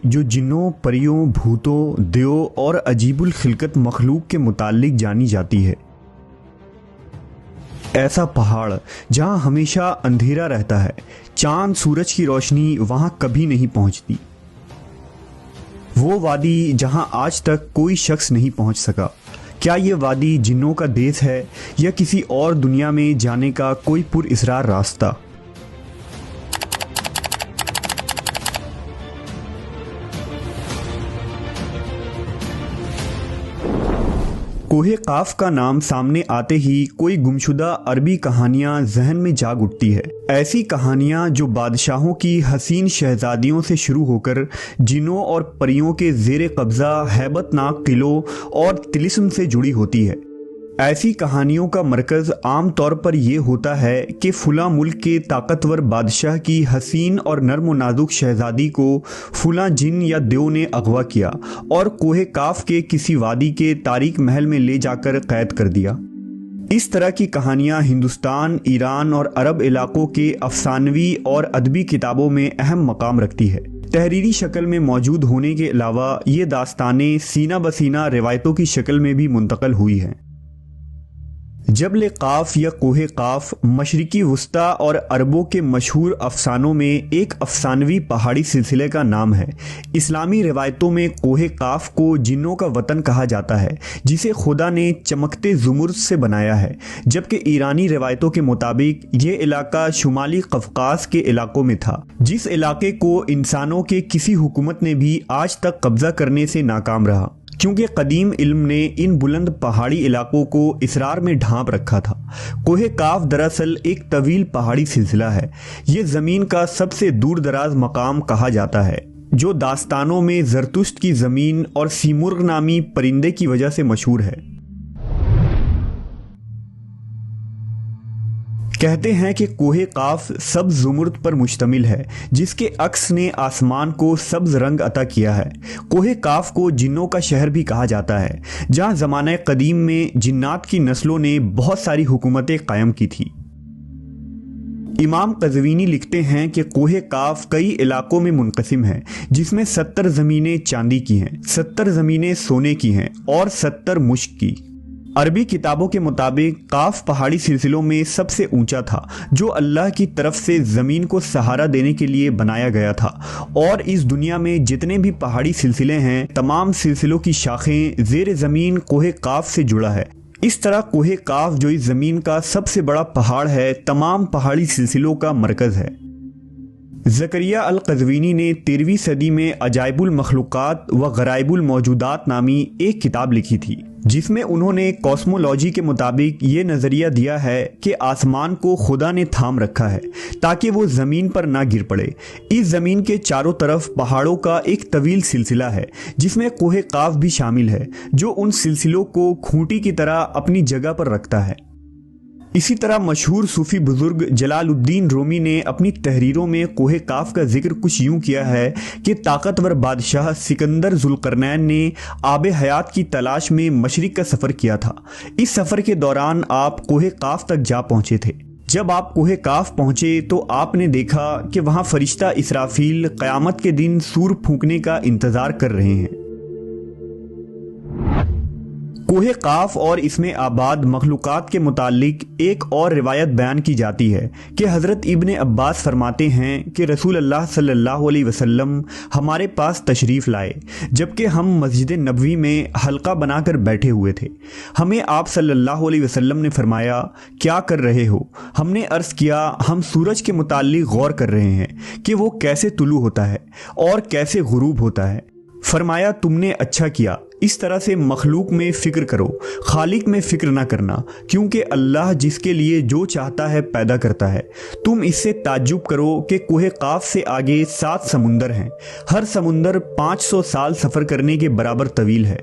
جو جنوں، پریوں، بھوتوں، دیو اور عجیب الخلقت مخلوق کے متعلق جانی جاتی ہے۔ ایسا پہاڑ جہاں ہمیشہ اندھیرا رہتا ہے، چاند سورج کی روشنی وہاں کبھی نہیں پہنچتی۔ وہ وادی جہاں آج تک کوئی شخص نہیں پہنچ سکا۔ کیا یہ وادی جنوں کا دیس ہے یا کسی اور دنیا میں جانے کا کوئی پر اسرار راستہ؟ کوہ قاف کا نام سامنے آتے ہی کوئی گمشدہ عربی کہانیاں ذہن میں جاگ اٹھتی ہے۔ ایسی کہانیاں جو بادشاہوں کی حسین شہزادیوں سے شروع ہو کر جنوں اور پریوں کے زیر قبضہ ہیبت ناک قلعوں اور طلسم سے جڑی ہوتی ہے۔ ایسی کہانیوں کا مرکز عام طور پر یہ ہوتا ہے کہ فلاں ملک کے طاقتور بادشاہ کی حسین اور نرم و نازک شہزادی کو فلاں جن یا دیو نے اغوا کیا اور کوہ قاف کے کسی وادی کے تاریک محل میں لے جا کر قید کر دیا۔ اس طرح کی کہانیاں ہندوستان، ایران اور عرب علاقوں کے افسانوی اور ادبی کتابوں میں اہم مقام رکھتی ہے۔ تحریری شکل میں موجود ہونے کے علاوہ یہ داستانیں سینہ بسینہ روایتوں کی شکل میں بھی منتقل ہوئی ہیں۔ جبل قاف یا کوہ قاف مشرقی وسطیٰ اور عربوں کے مشہور افسانوں میں ایک افسانوی پہاڑی سلسلے کا نام ہے۔ اسلامی روایتوں میں کوہ قاف کو جنوں کا وطن کہا جاتا ہے جسے خدا نے چمکتے زمرد سے بنایا ہے، جبکہ ایرانی روایتوں کے مطابق یہ علاقہ شمالی قفقاز کے علاقوں میں تھا، جس علاقے کو انسانوں کے کسی حکومت نے بھی آج تک قبضہ کرنے سے ناکام رہا، کیونکہ قدیم علم نے ان بلند پہاڑی علاقوں کو اسرار میں ڈھانپ رکھا تھا۔ کوہ قاف دراصل ایک طویل پہاڑی سلسلہ ہے۔ یہ زمین کا سب سے دور دراز مقام کہا جاتا ہے، جو داستانوں میں زرتشت کی زمین اور سیمرغ نامی پرندے کی وجہ سے مشہور ہے۔ کہتے ہیں کہ کوہ قاف سبز زمرد پر مشتمل ہے، جس کے عکس نے آسمان کو سبز رنگ عطا کیا ہے۔ کوہ قاف کو جنوں کا شہر بھی کہا جاتا ہے، جہاں زمانہ قدیم میں جنات کی نسلوں نے بہت ساری حکومتیں قائم کی تھی۔ امام قزوینی لکھتے ہیں کہ کوہ قاف کئی علاقوں میں منقسم ہے، جس میں 70 زمینیں چاندی کی ہیں، 70 زمینیں سونے کی ہیں اور 70 مشک کی۔ عربی کتابوں کے مطابق قاف پہاڑی سلسلوں میں سب سے اونچا تھا، جو اللہ کی طرف سے زمین کو سہارا دینے کے لیے بنایا گیا تھا، اور اس دنیا میں جتنے بھی پہاڑی سلسلے ہیں، تمام سلسلوں کی شاخیں زیر زمین کوہ قاف سے جڑا ہے۔ اس طرح کوہ قاف جو اس زمین کا سب سے بڑا پہاڑ ہے، تمام پہاڑی سلسلوں کا مرکز ہے۔ زکریا القزوینی نے 13ویں صدی میں عجائب المخلوقات و غرائب الموجودات نامی ایک کتاب لکھی تھی، جس میں انہوں نے کاسمولوجی کے مطابق یہ نظریہ دیا ہے کہ آسمان کو خدا نے تھام رکھا ہے تاکہ وہ زمین پر نہ گر پڑے۔ اس زمین کے چاروں طرف پہاڑوں کا ایک طویل سلسلہ ہے، جس میں کوہ قاف بھی شامل ہے، جو ان سلسلوں کو کھوٹی کی طرح اپنی جگہ پر رکھتا ہے۔ اسی طرح مشہور صوفی بزرگ جلال الدین رومی نے اپنی تحریروں میں کوہ قاف کا ذکر کچھ یوں کیا ہے کہ طاقتور بادشاہ سکندر ذوالقرنین نے آب حیات کی تلاش میں مشرق کا سفر کیا تھا۔ اس سفر کے دوران آپ کوہ قاف تک جا پہنچے تھے۔ جب آپ کوہ قاف پہنچے تو آپ نے دیکھا کہ وہاں فرشتہ اسرافیل قیامت کے دن سور پھونکنے کا انتظار کر رہے ہیں۔ کوہ قاف اور اس میں آباد مخلوقات کے متعلق ایک اور روایت بیان کی جاتی ہے کہ حضرت ابن عباس فرماتے ہیں کہ رسول اللہ صلی اللہ علیہ وسلم ہمارے پاس تشریف لائے جبکہ ہم مسجد نبوی میں حلقہ بنا کر بیٹھے ہوئے تھے۔ ہمیں آپ صلی اللہ علیہ وسلم نے فرمایا، کیا کر رہے ہو؟ ہم نے عرض کیا، ہم سورج کے متعلق غور کر رہے ہیں کہ وہ کیسے طلوع ہوتا ہے اور کیسے غروب ہوتا ہے۔ فرمایا، تم نے اچھا کیا، اس طرح سے مخلوق میں فکر کرو، خالق میں فکر نہ کرنا، کیونکہ اللہ جس کے لیے جو چاہتا ہے پیدا کرتا ہے۔ تم اس سے تعجب کرو کہ کوہ قاف سے آگے 7 سمندر ہیں، ہر سمندر 500 سال سفر کرنے کے برابر طویل ہے،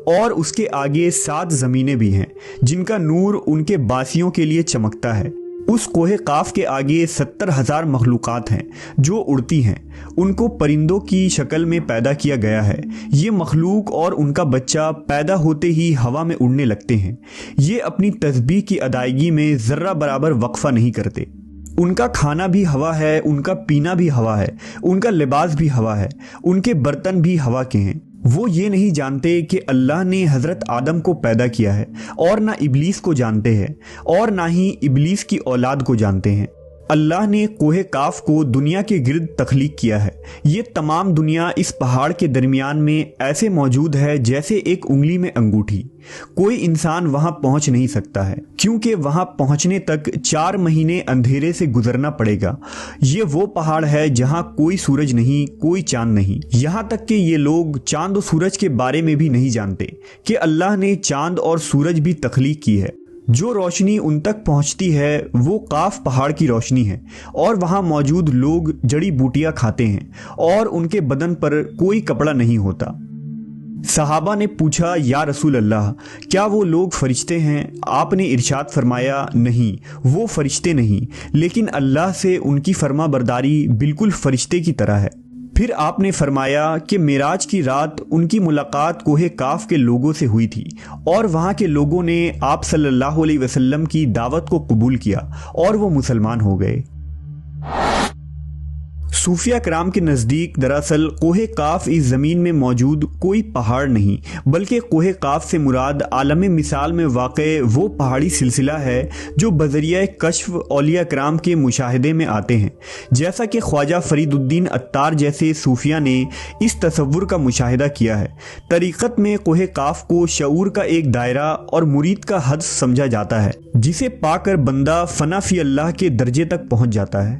اور اس کے آگے 7 زمینیں بھی ہیں جن کا نور ان کے باسیوں کے لیے چمکتا ہے۔ اس کوہ قاف کے آگے 70,000 مخلوقات ہیں جو اڑتی ہیں، ان کو پرندوں کی شکل میں پیدا کیا گیا ہے۔ یہ مخلوق اور ان کا بچہ پیدا ہوتے ہی ہوا میں اڑنے لگتے ہیں۔ یہ اپنی تسبیح کی ادائیگی میں ذرہ برابر وقفہ نہیں کرتے۔ ان کا کھانا بھی ہوا ہے، ان کا پینا بھی ہوا ہے، ان کا لباس بھی ہوا ہے، ان کے برتن بھی ہوا کے ہیں۔ وہ یہ نہیں جانتے کہ اللہ نے حضرت آدم کو پیدا کیا ہے، اور نہ ابلیس کو جانتے ہیں، اور نہ ہی ابلیس کی اولاد کو جانتے ہیں۔ اللہ نے کوہ کاف کو دنیا کے گرد تخلیق کیا ہے۔ یہ تمام دنیا اس پہاڑ کے درمیان میں ایسے موجود ہے جیسے ایک انگلی میں انگوٹھی۔ کوئی انسان وہاں پہنچ نہیں سکتا ہے، کیونکہ وہاں پہنچنے تک 4 مہینے اندھیرے سے گزرنا پڑے گا۔ یہ وہ پہاڑ ہے جہاں کوئی سورج نہیں، کوئی چاند نہیں۔ یہاں تک کہ یہ لوگ چاند و سورج کے بارے میں بھی نہیں جانتے کہ اللہ نے چاند اور سورج بھی تخلیق کی ہے۔ جو روشنی ان تک پہنچتی ہے وہ کاف پہاڑ کی روشنی ہے، اور وہاں موجود لوگ جڑی بوٹیاں کھاتے ہیں، اور ان کے بدن پر کوئی کپڑا نہیں ہوتا۔ صحابہ نے پوچھا، یا رسول اللہ، کیا وہ لوگ فرشتے ہیں؟ آپ نے ارشاد فرمایا، نہیں، وہ فرشتے نہیں، لیکن اللہ سے ان کی فرما برداری بالکل فرشتے کی طرح ہے۔ پھر آپ نے فرمایا کہ معراج کی رات ان کی ملاقات کوہ کاف کے لوگوں سے ہوئی تھی، اور وہاں کے لوگوں نے آپ صلی اللہ علیہ وسلم کی دعوت کو قبول کیا اور وہ مسلمان ہو گئے۔ صوفیہ کرام کے نزدیک دراصل کوہ کاف اس زمین میں موجود کوئی پہاڑ نہیں، بلکہ کوہ کاف سے مراد عالم مثال میں واقع وہ پہاڑی سلسلہ ہے جو بذریعہ کشف اولیاء کرام کے مشاہدے میں آتے ہیں، جیسا کہ خواجہ فرید الدین عطار جیسے صوفیہ نے اس تصور کا مشاہدہ کیا ہے۔ طریقت میں کوہ کاف کو شعور کا ایک دائرہ اور مرید کا حد سمجھا جاتا ہے، جسے پا کر بندہ فنا فی اللہ کے درجے تک پہنچ جاتا ہے۔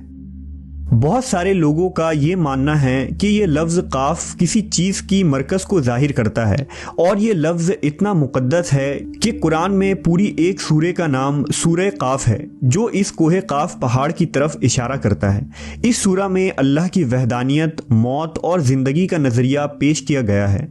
بہت سارے لوگوں کا یہ ماننا ہے کہ یہ لفظ کاف کسی چیز کی مرکز کو ظاہر کرتا ہے، اور یہ لفظ اتنا مقدس ہے کہ قرآن میں پوری ایک سورہ کا نام سورہ قاف ہے، جو اس کوہ کاف پہاڑ کی طرف اشارہ کرتا ہے۔ اس سورہ میں اللہ کی وحدانیت، موت اور زندگی کا نظریہ پیش کیا گیا ہے۔